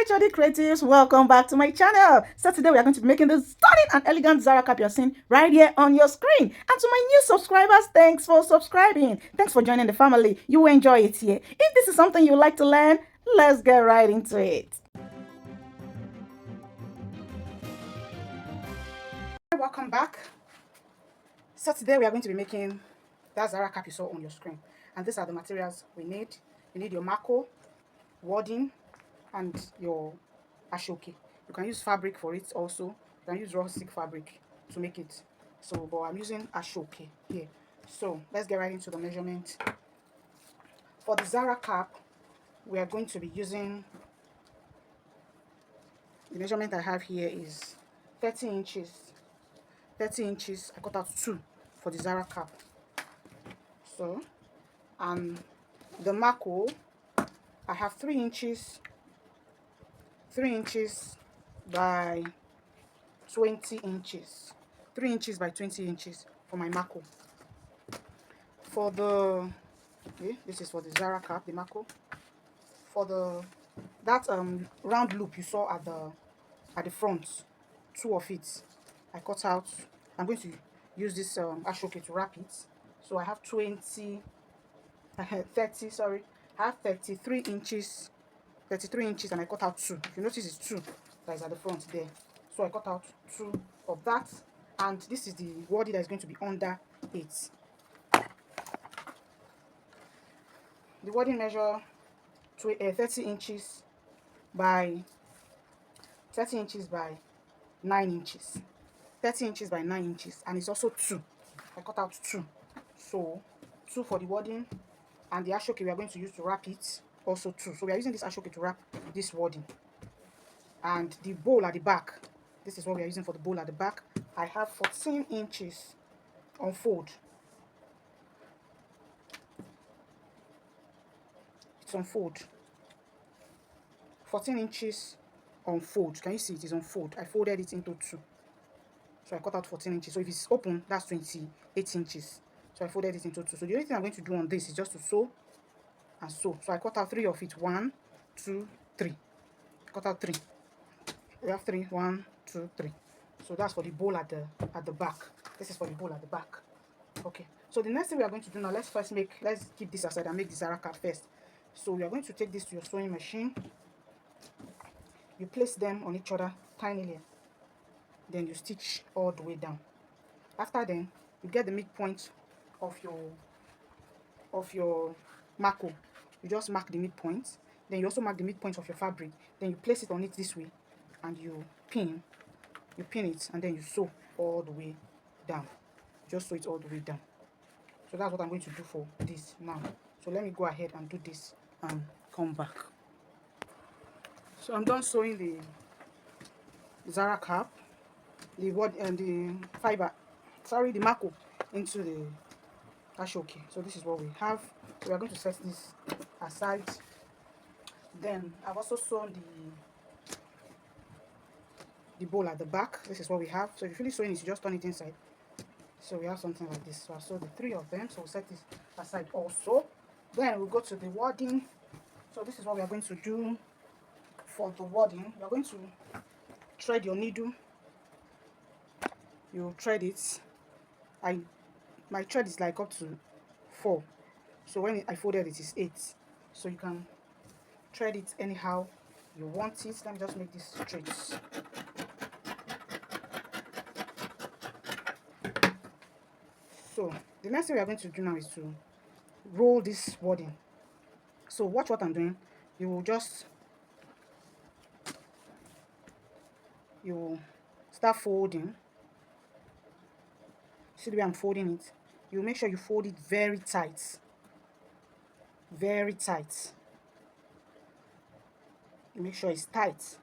HOD creatives, welcome back to my channel. So today we are going to be making this stunning and elegant Zaracap you're seeing right here on your screen. And to my new subscribers, thanks for subscribing. Thanks for joining the family. You will enjoy it here. If this is something you like to learn, let's get right into it. Welcome back. So today we are going to be making that Zaracap you saw on your screen. And these are the materials we need. You need your mako, wadding, and your Aso-Oke. You can use fabric for it also. You can use raw silk fabric to make it. So, but I'm using Aso-Oke here. So let's get right into the measurement. For the Zaracap, we are going to be using, the measurement I have here is 30 inches. 30 inches, I cut out 2 for the Zaracap. So, and the mako, I have 3 inches, 3 inches by 20 inches. 3 inches by 20 inches for my mako. For the this is for the Zaracap, the mako. For the round loop you saw at the front, 2 of it, I cut out. I'm going to use this Aso-Oke to wrap it. So I have 30, sorry, I have 33 inches, and I cut out 2. If you notice, it's 2 that is at the front there. So I cut out 2 of that, and this is the wadding that is going to be under it. The wadding measure 30 inches by 9 inches. 30 inches by 9 inches, and it's also 2. I cut out 2. So 2 for the wadding, and the Aso-Oke we are going to use to wrap it, also 2. So we are using this Aso-Oke to wrap this wadding. And the bowl at the back, this is what we are using for the bowl at the back. I have 14 inches on fold. It's on fold. 14 inches on fold. Can you see it is on fold? I folded it into 2. So I cut out 14 inches. So if it's open, that's 28 inches. So I folded it into 2. So the only thing I'm going to do on this is just to sew and sew. So I cut out 3 of it. 1, 2, 3. Cut out 3. We have 3. 1, 2, 3. So that's for the bowl at the back. This is for the bowl at the back. Okay. So the next thing we are going to do now, let's keep this aside and make the Zaracap first. So we are going to take this to your sewing machine. You place them on each other tinily. Then you stitch all the way down. After then, you get the midpoint of your mako. You just mark the midpoint. Then you also mark the midpoint of your fabric. Then you place it on it this way, and you pin it, and then you sew all the way down. Just sew it all the way down. So that's what I'm going to do for this now. So let me go ahead and do this and come back. So I'm done sewing the Zaracap, the mako into the Aso-Oke. So this is what we have. We are going to set this aside. Then I've also sewn the bowl at the back. This is what we have. So if you finish sewing it, you just turn it inside. So we have something like this. So I sewed the 3 of them. So we'll set this aside also. Then we'll go to the wadding. So this is what we are going to do for the wadding. You are going to thread your needle. You thread it. My thread is like up to 4. So when I folded it is 8. So you can thread it anyhow you want it. Let me just make this straight. So the next thing we are going to do now is to roll this wadding. So watch what I'm doing. You will start folding. See the way I'm folding it? You make sure you fold it very tight. Very tight. You make sure it's tight.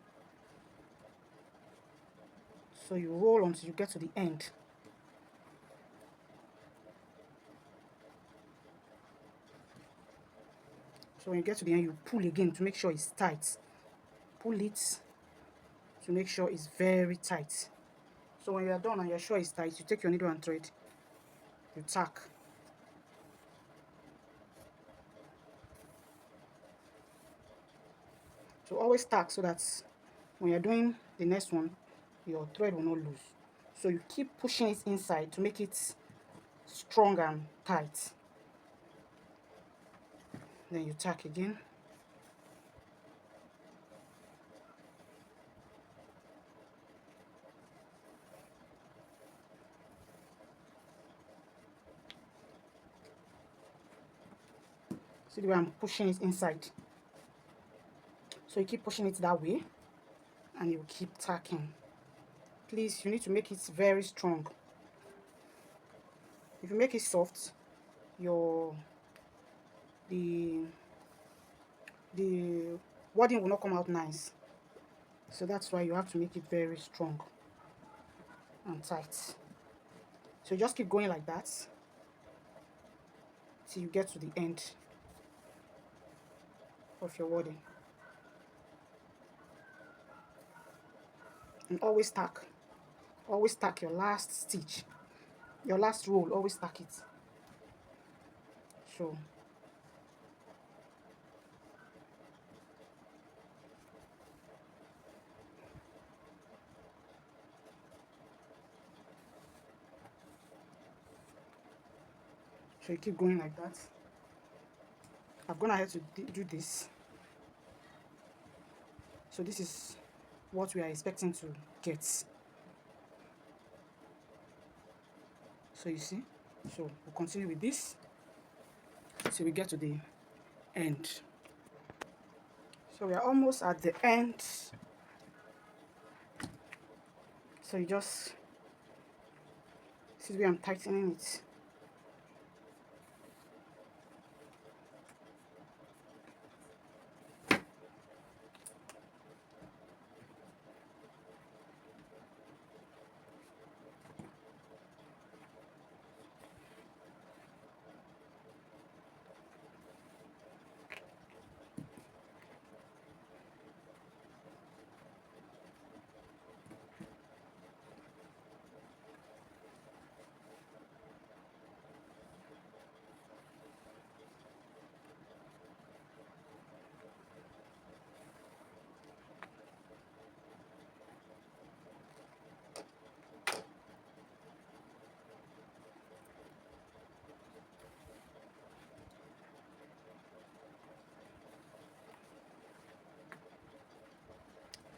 So you roll until you get to the end. So when you get to the end, you pull again to make sure it's tight. Pull it to make sure it's very tight. So when you are done and you're sure it's tight, you take your needle and thread. You tack. So always tack so that when you're doing the next one, your thread will not lose. So you keep pushing it inside to make it strong and tight. Then you tack again. See the way I'm pushing it inside? So you keep pushing it that way and you keep tacking. Please, you need to make it very strong. If you make it soft, your the wadding will not come out nice. So that's why you have to make it very strong and tight. So you just keep going like that till you get to the end of your wadding. And always tack your last stitch, your last roll, always tack it. So you keep going like that. I've gone ahead to do this. So this is what we are expecting to get. So you see, so we'll continue with this till we get to the end. So we are almost at the end. So you just see the way I'm tightening it.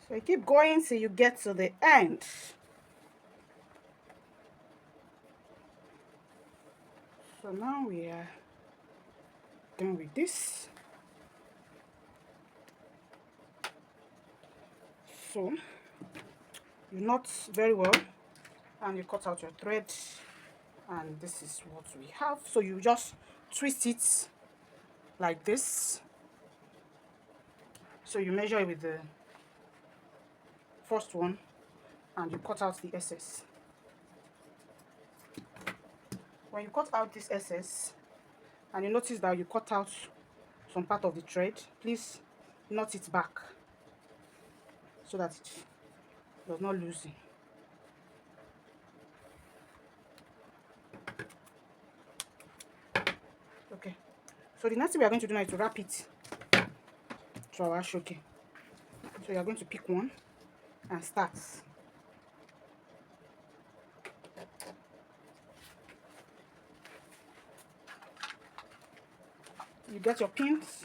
So you keep going till you get to the end. So now we are done with this. So you knot very well and you cut out your thread, and this is what we have. So you just twist it like this. So you measure it with the first one and you cut out the excess. When you cut out this excess and you notice that you cut out some part of the thread, please knot it back so that it does not loosen. Okay, so the next thing we are going to do now is to wrap it to our Aso-Oke. So you are going to pick one and start. You get your pins.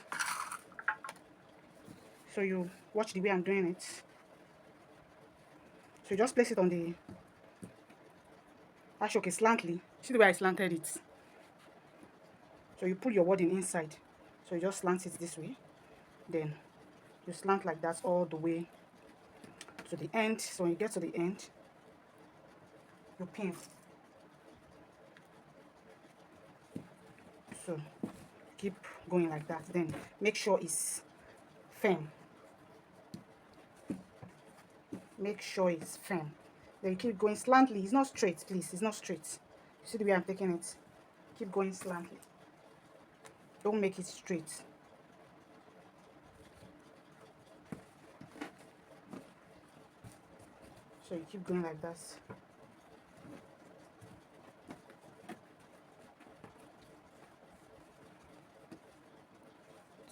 So you watch the way I'm doing it. So you just place it on the Aso-Oke slantly. See the way I slanted it. So you pull your wadding inside. So you just slant it this way. Then you slant like that all the way to the end. So when you get to the end, you pin. So keep going like that. Then make sure it's firm. Make sure it's firm. Then you keep going slantly. It's not straight, please. It's not straight. You see the way I'm taking it? Keep going slantly. Don't make it straight. So you keep going like that.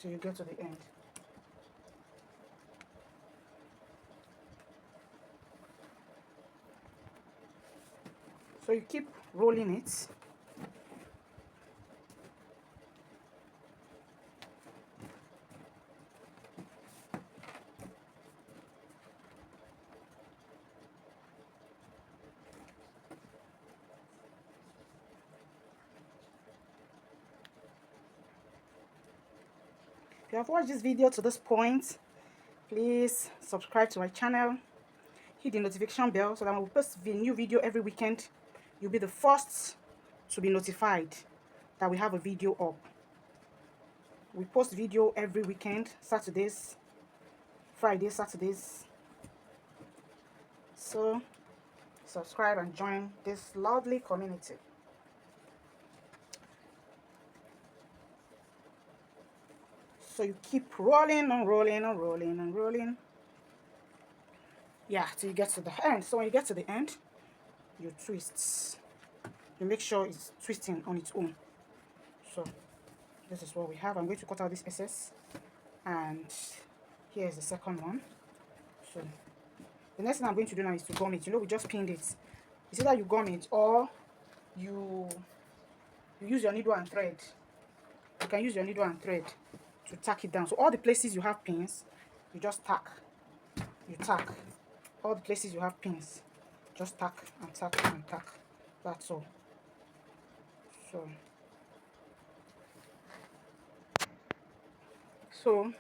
Till you get to the end. So you keep rolling it. If you have watched this video to this point, please subscribe to my channel, hit the notification bell so that when we post a new video every weekend, you'll be the first to be notified that we have a video up. We post video every weekend, Saturdays, Fridays, Saturdays. So subscribe and join this lovely community. So you keep rolling and rolling and rolling and rolling. Yeah, till you get to the end. So when you get to the end, you twist. You make sure it's twisting on its own. So this is what we have. I'm going to cut out this excess, and here's the second one. So the next thing I'm going to do now is to gum it. You know, we just pinned it. It's either you gum it or you use your needle and thread. You can use your needle and thread to tack it down. So all the places you have pins, you just tack. You tack. All the places you have pins, just tack and tack and tack. That's all. So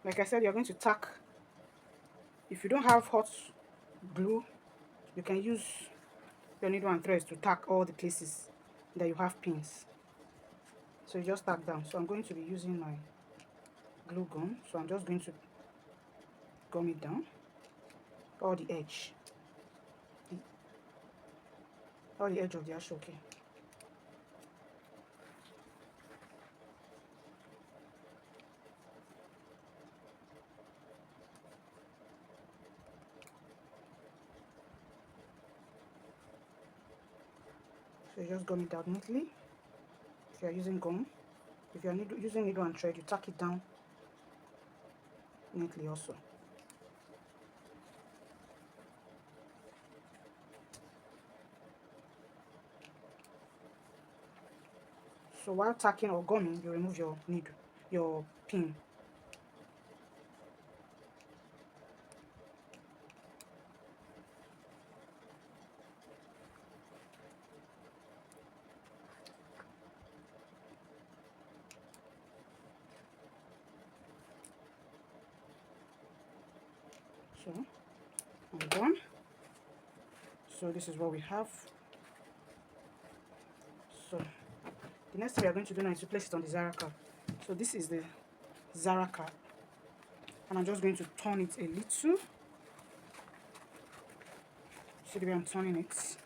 like I said, you're going to tack. If you don't have hot glue, you can use your needle and threads to tack all the places that you have pins. So you just tack down. So I'm going to be using my glue gun. So I'm just going to gum it down, all the edge, all the edge of the Aso-Oke. So you just gum it down neatly. If you are using gum, if you are using needle and thread, you tack it down neatly also. So while tacking or gumming, you remove your needle, your pin. So I'm done. So this is what we have. So the next thing we are going to do now is to place it on the Zaracap. So this is the Zaracap, and I'm just going to turn it a little. See the way I'm turning it,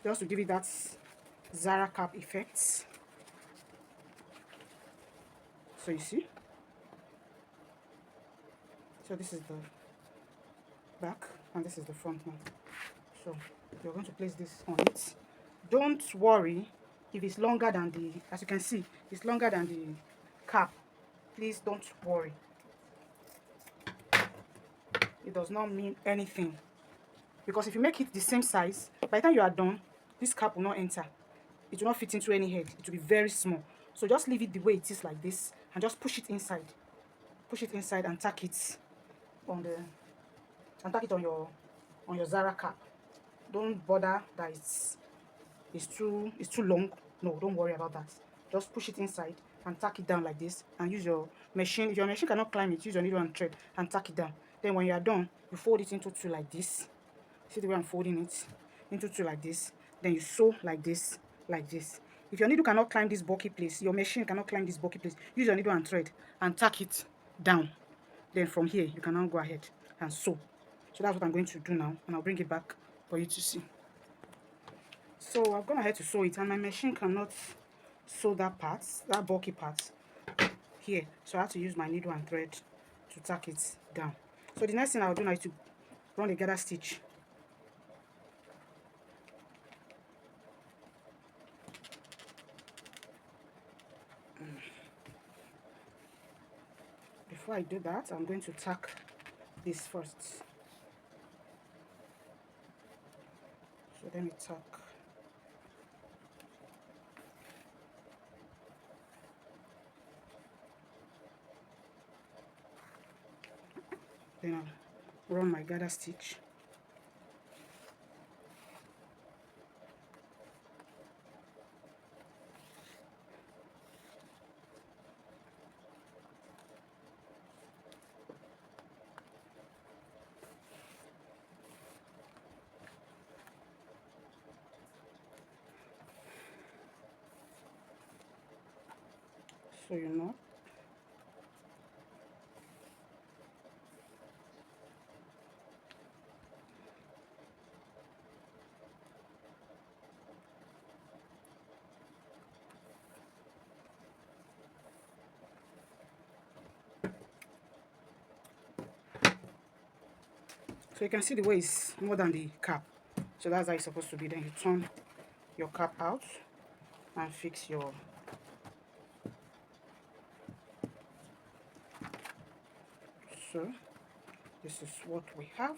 just to give it that Zaracap effect. So you see. So this is the back and this is the front now. So you're going to place this on it. Don't worry if it's longer than the, as you can see, it's longer than the cap. Please don't worry. It does not mean anything, because if you make it the same size, by the time you are done, this cap will not enter. It will not fit into any head. It will be very small. So just leave it the way it is like this and just push it inside. Push it inside and tack it on the, and tack it on your Zaracap. Don't bother that it's too long. No, don't worry about that. Just push it inside and tack it down like this, and use your machine. If your machine cannot climb it, use your needle and thread and tack it down. Then when you are done, you fold it into two like this. See the way I'm folding it into two like this. Then you sew like this, like this. If your needle cannot climb this bulky place, your machine cannot climb this bulky place, use your needle and thread and tack it down. Then from here, you can now go ahead and sew. So that's what I'm going to do now, and I'll bring it back for you to see. So I've gone ahead to sew it, and my machine cannot sew that part, that bulky part here. So I have to use my needle and thread to tack it down. So the next thing I'll do now is to run the gather stitch. Before I do that, I'm going to tack this first. So let me tack Then I'll run my gather stitch. So you know. So you can see the way it's more than the cap. So that's how it's supposed to be. Then you turn your cap out and fix your so this is what we have.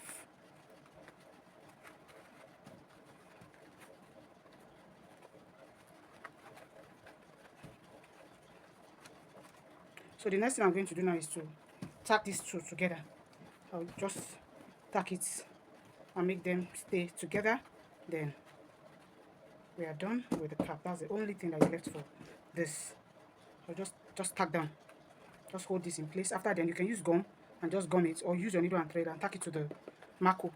So the next thing I'm going to do now is to tack these two together. I'll just tack it and make them stay together. Then we are done with the cap. That's the only thing that is left for this. So just tack down. Just hold this in place. After then you can use gum and just gum it, or use your needle and thread and tack it to the marco.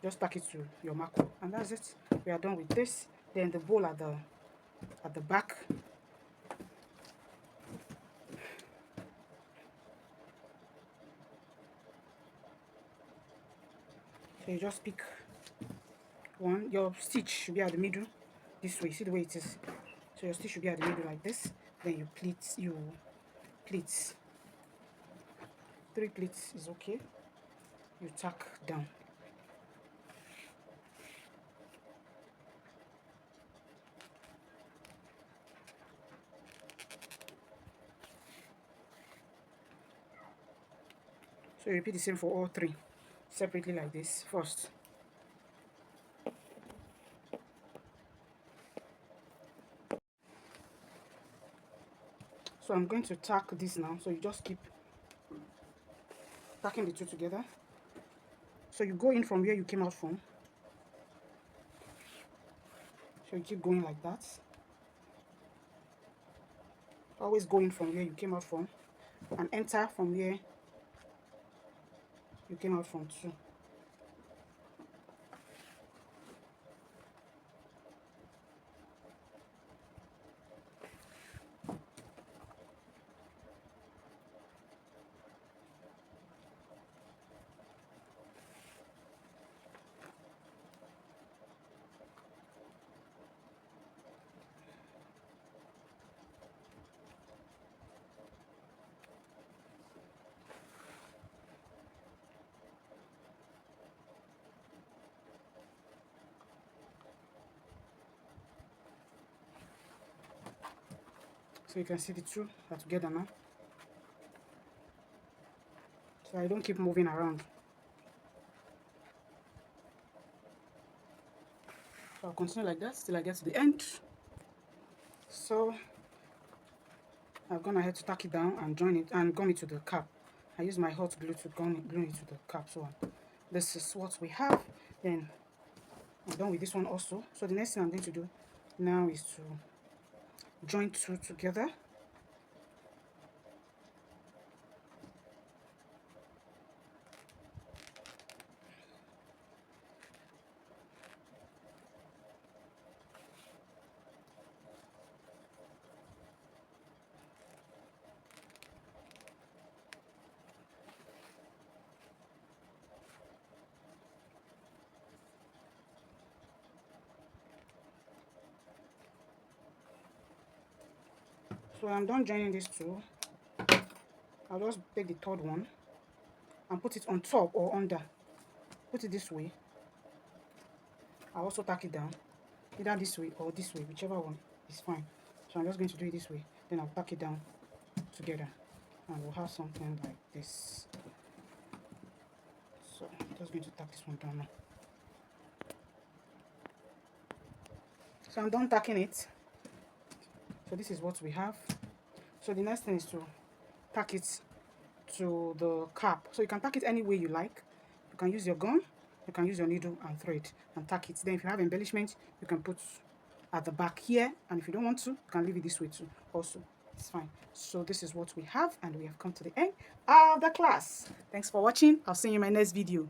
Just tack it to your marco, and that's it. We are done with this. Then the bowl at the back. So you just pick one. Your stitch should be at the middle this way. See the way it is. So your stitch should be at the middle like this. Then you pleat. Pleats. 3 pleats is okay. You tack down. So you repeat the same for all 3 separately like this first. So I'm going to tack this now. So you just keep tacking the 2 together. So you go in from where you came out from. So you keep going like that. Always go in from where you came out from and enter from where you came out from too. So you can see the 2 are together now. So I don't keep moving around. So I'll continue like that till I get to the end. So I've gone ahead to tack it down and join it and gum it to the cap. I use my hot glue to glue it to the cap. So this is what we have. Then I'm done with this one also. So the next thing I'm going to do now is to join 2 together. So I'm done joining these 2. I'll just take the 3rd one and put it on top or under. Put it this way. I'll also tack it down, either this way or this way, whichever one is fine. So I'm just going to do it this way. Then I'll tack it down together, and we'll have something like this. So I'm just going to tack this one down now. So I'm done tacking it. So this is what we have. So the next thing is to tack it to the cap. So you can tack it any way you like. You can use your gun, you can use your needle and thread and tack it. Then if you have embellishment, you can put at the back here, and if you don't want to, you can leave it this way too. Also, it's fine. So this is what we have, and we have come to the end of the class. Thanks for watching. I'll see you in my next video.